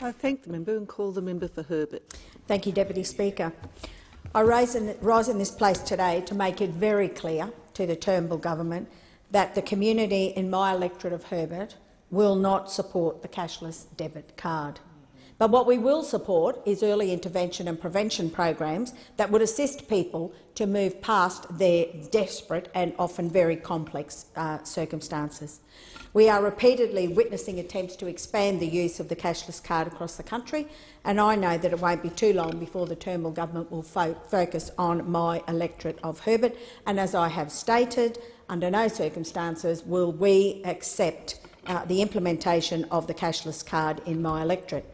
I thank the member and call the member for Herbert. Thank you, Deputy Speaker. I rise in this place today to make it very clear to the Turnbull government that the community in my electorate of Herbert will not support the cashless debit card. But what we will support is early intervention and prevention programs that would assist people to move past their desperate and often very complex circumstances. We are repeatedly witnessing attempts to expand the use of the cashless card across the country, and I know that it won't be too long before the Turnbull government will focus on my electorate of Herbert. And as I have stated, under no circumstances will we accept the implementation of the cashless card in my electorate.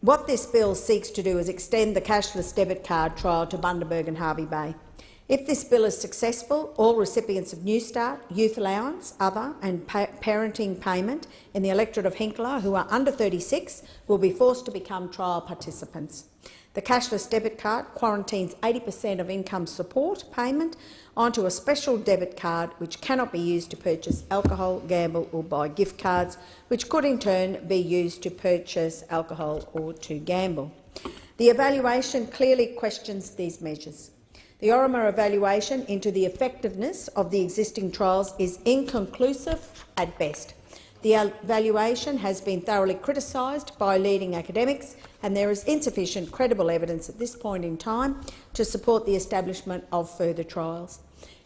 What this bill seeks to do is extend the cashless debit card trial to Bundaberg and Hervey Bay. If this bill is successful, all recipients of New Start, Youth Allowance, Other and Parenting Payment in the electorate of Hinkler who are under 36 will be forced to become trial participants. The cashless debit card quarantines 80% of income support payment onto a special debit card which cannot be used to purchase alcohol, gamble or buy gift cards, which could in turn be used to purchase alcohol or to gamble. The evaluation clearly questions these measures. The Orima evaluation into the effectiveness of the existing trials is inconclusive at best. The evaluation has been thoroughly criticised by leading academics, and there is insufficient credible evidence at this point in time to support the establishment of further trials.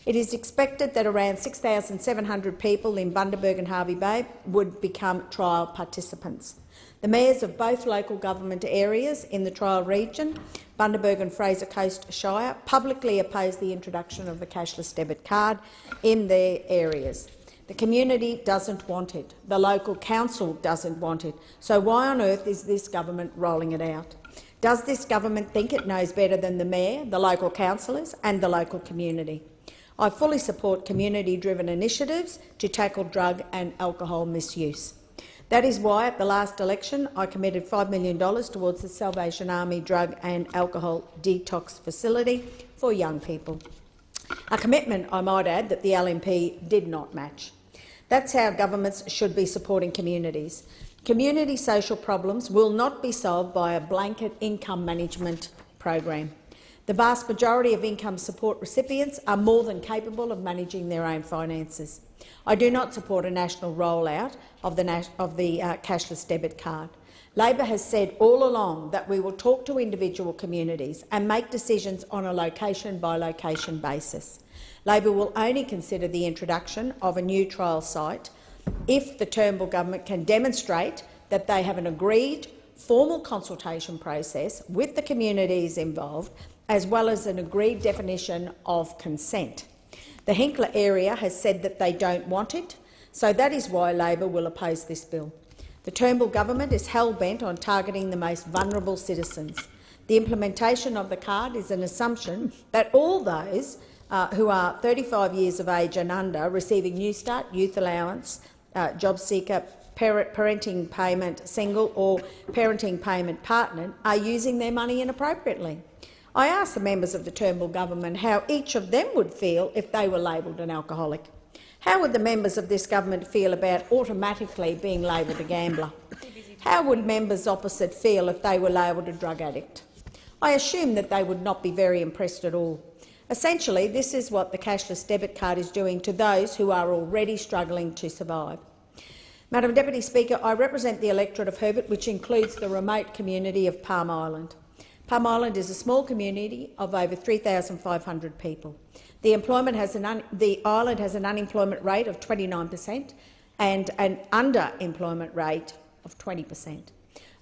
It is expected that around 6,700 people in Bundaberg and Hervey Bay would become trial participants. The mayors of both local government areas in the trial region, Bundaberg and Fraser Coast Shire, publicly opposed the introduction of the cashless debit card in their areas. The community doesn't want it. The local council doesn't want it. So why on earth is this government rolling it out? Does this government think it knows better than the mayor, the local councillors and the local community? I fully support community-driven initiatives to tackle drug and alcohol misuse. That is why at the last election I committed $5 million towards the Salvation Army drug and alcohol detox facility for young people. A commitment, I might add, that the LNP did not match. That's how governments should be supporting communities. Community social problems will not be solved by a blanket income management program. The vast majority of income support recipients are more than capable of managing their own finances. I do not support a national rollout of the cashless debit card. Labor has said all along that we will talk to individual communities and make decisions on a location-by-location basis. Labor will only consider the introduction of a new trial site if the Turnbull government can demonstrate that they have an agreed formal consultation process with the communities involved, as well as an agreed definition of consent. The Hinkler area has said that they don't want it, so that is why Labor will oppose this bill. The Turnbull government is hell-bent on targeting the most vulnerable citizens. The implementation of the card is an assumption that all those who are 35 years of age and under receiving New Start, Youth Allowance, Job Seeker, Parenting Payment Single or Parenting Payment Partner are using their money inappropriately. I asked the members of the Turnbull government how each of them would feel if they were labelled an alcoholic. How would the members of this government feel about automatically being labelled a gambler? How would members opposite feel if they were labelled a drug addict? I assume that they would not be very impressed at all. Essentially, this is what the cashless debit card is doing to those who are already struggling to survive. Madam Deputy Speaker, I represent the electorate of Herbert, which includes the remote community of Palm Island. Palm Island is a small community of over 3,500 people. The island has an unemployment rate of 29% and an underemployment rate of 20%.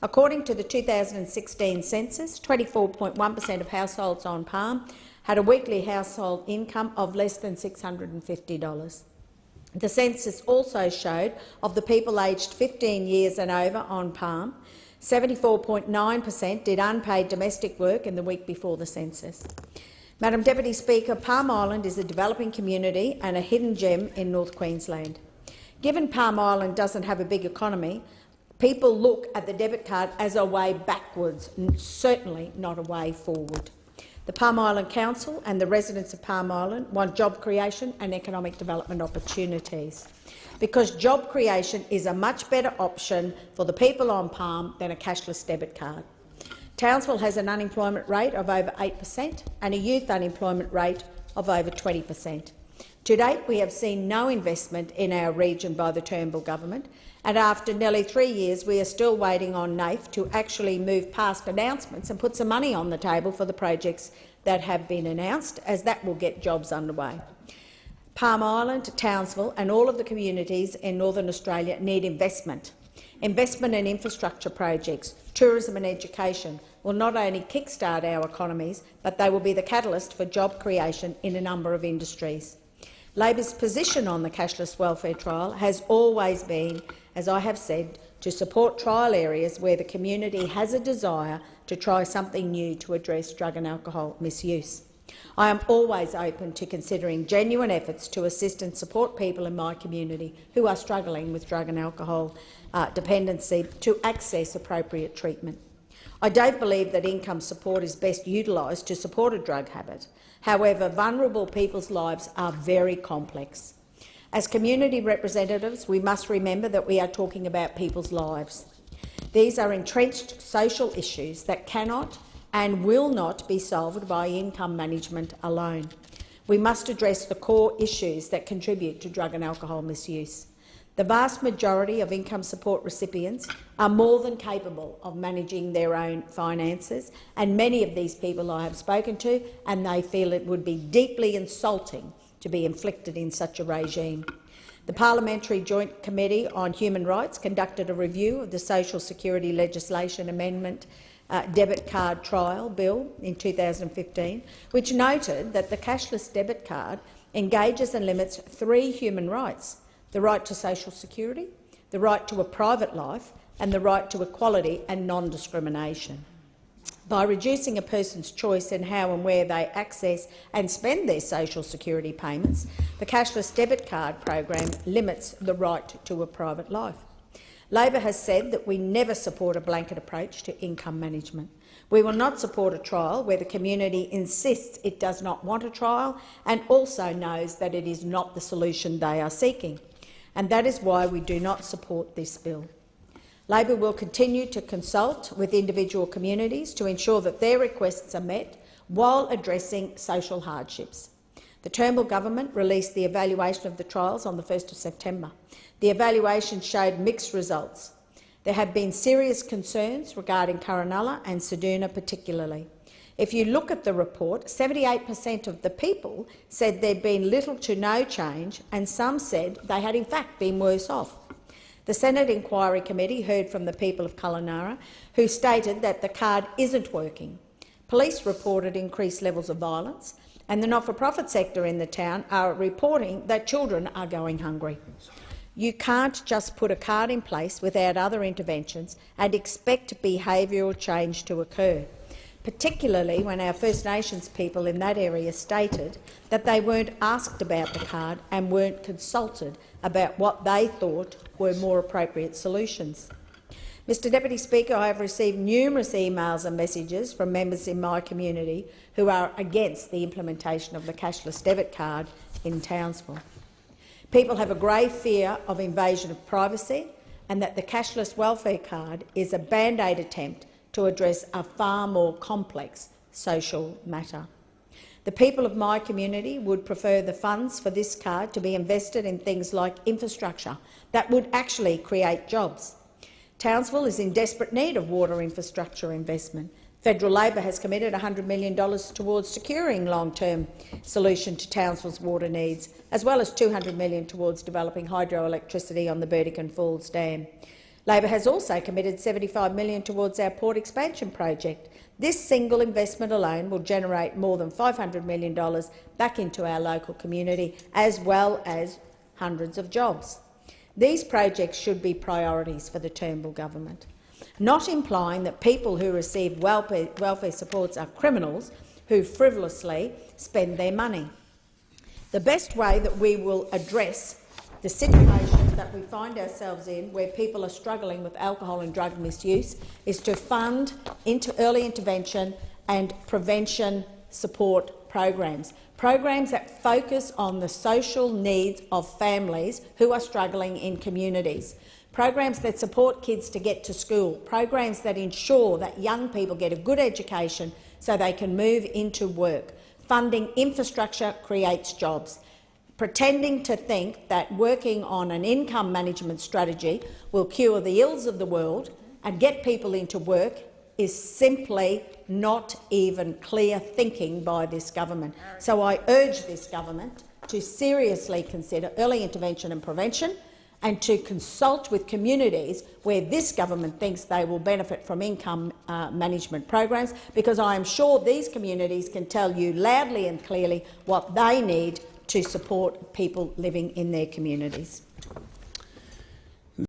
According to the 2016 census, 24.1% of households on Palm had a weekly household income of less than $650. The census also showed of the people aged 15 years and over on Palm, 74.9% did unpaid domestic work in the week before the census. Madam Deputy Speaker, Palm Island is a developing community and a hidden gem in North Queensland. Given Palm Island doesn't have a big economy, people look at the debit card as a way backwards, certainly not a way forward. The Palm Island Council and the residents of Palm Island want job creation and economic development opportunities, because job creation is a much better option for the people on Palm than a cashless debit card. Townsville has an unemployment rate of over 8% and a youth unemployment rate of over 20%. To date, we have seen no investment in our region by the Turnbull government, and after nearly 3 years we are still waiting on NAIF to actually move past announcements and put some money on the table for the projects that have been announced, as that will get jobs underway. Palm Island, Townsville and all of the communities in Northern Australia need investment. Investment in infrastructure projects, tourism and education will not only kickstart our economies, but they will be the catalyst for job creation in a number of industries. Labor's position on the cashless welfare trial has always been, as I have said, to support trial areas where the community has a desire to try something new to address drug and alcohol misuse. I am always open to considering genuine efforts to assist and support people in my community who are struggling with drug and alcohol dependency to access appropriate treatment. I don't believe that income support is best utilised to support a drug habit. However, vulnerable people's lives are very complex. As community representatives, we must remember that we are talking about people's lives. These are entrenched social issues that cannot and will not be solved by income management alone. We must address the core issues that contribute to drug and alcohol misuse. The vast majority of income support recipients are more than capable of managing their own finances, and many of these people I have spoken to, and they feel it would be deeply insulting to be inflicted in such a regime. The Parliamentary Joint Committee on Human Rights conducted a review of the Social Security Legislation Amendment debit card trial bill in 2015, which noted that the cashless debit card engages and limits 3 human rights: the right to social security, the right to a private life and the right to equality and non-discrimination. By reducing a person's choice in how and where they access and spend their social security payments, the cashless debit card program limits the right to a private life. Labor has said that we never support a blanket approach to income management. We will not support a trial where the community insists it does not want a trial and also knows that it is not the solution they are seeking. And that is why we do not support this bill. Labor will continue to consult with individual communities to ensure that their requests are met while addressing social hardships. The Turnbull government released the evaluation of the trials on the 1st of September. The evaluation showed mixed results. There have been serious concerns regarding Coronella and Ceduna particularly. If you look at the report, 78% of the people said there'd been little to no change, and some said they had in fact been worse off. The Senate Inquiry Committee heard from the people of Coronella, who stated that the card isn't working. Police reported increased levels of violence, and the not-for-profit sector in the town are reporting that children are going hungry. You can't just put a card in place without other interventions and expect behavioural change to occur, particularly when our First Nations people in that area stated that they weren't asked about the card and weren't consulted about what they thought were more appropriate solutions. Mr Deputy Speaker, I have received numerous emails and messages from members in my community who are against the implementation of the cashless debit card in Townsville. People have a grave fear of invasion of privacy and that the cashless welfare card is a band-aid attempt to address a far more complex social matter. The people of my community would prefer the funds for this card to be invested in things like infrastructure that would actually create jobs. Townsville is in desperate need of water infrastructure investment. Federal Labor has committed $100 million towards securing long-term solution to Townsville's water needs, as well as $200 million towards developing hydroelectricity on the Burdekin Falls Dam. Labor has also committed $75 million towards our port expansion project. This single investment alone will generate more than $500 million back into our local community, as well as hundreds of jobs. These projects should be priorities for the Turnbull government, not implying that people who receive welfare supports are criminals who frivolously spend their money. The best way that we will address the situations that we find ourselves in where people are struggling with alcohol and drug misuse is to fund early intervention and prevention support programs, programs that focus on the social needs of families who are struggling in communities, programs that support kids to get to school, programs that ensure that young people get a good education so they can move into work. Funding infrastructure creates jobs. Pretending to think that working on an income management strategy will cure the ills of the world and get people into work is simply not even clear thinking by this government. So I urge this government to seriously consider early intervention and prevention and to consult with communities where this government thinks they will benefit from income management programs, because I am sure these communities can tell you loudly and clearly what they need to support people living in their communities.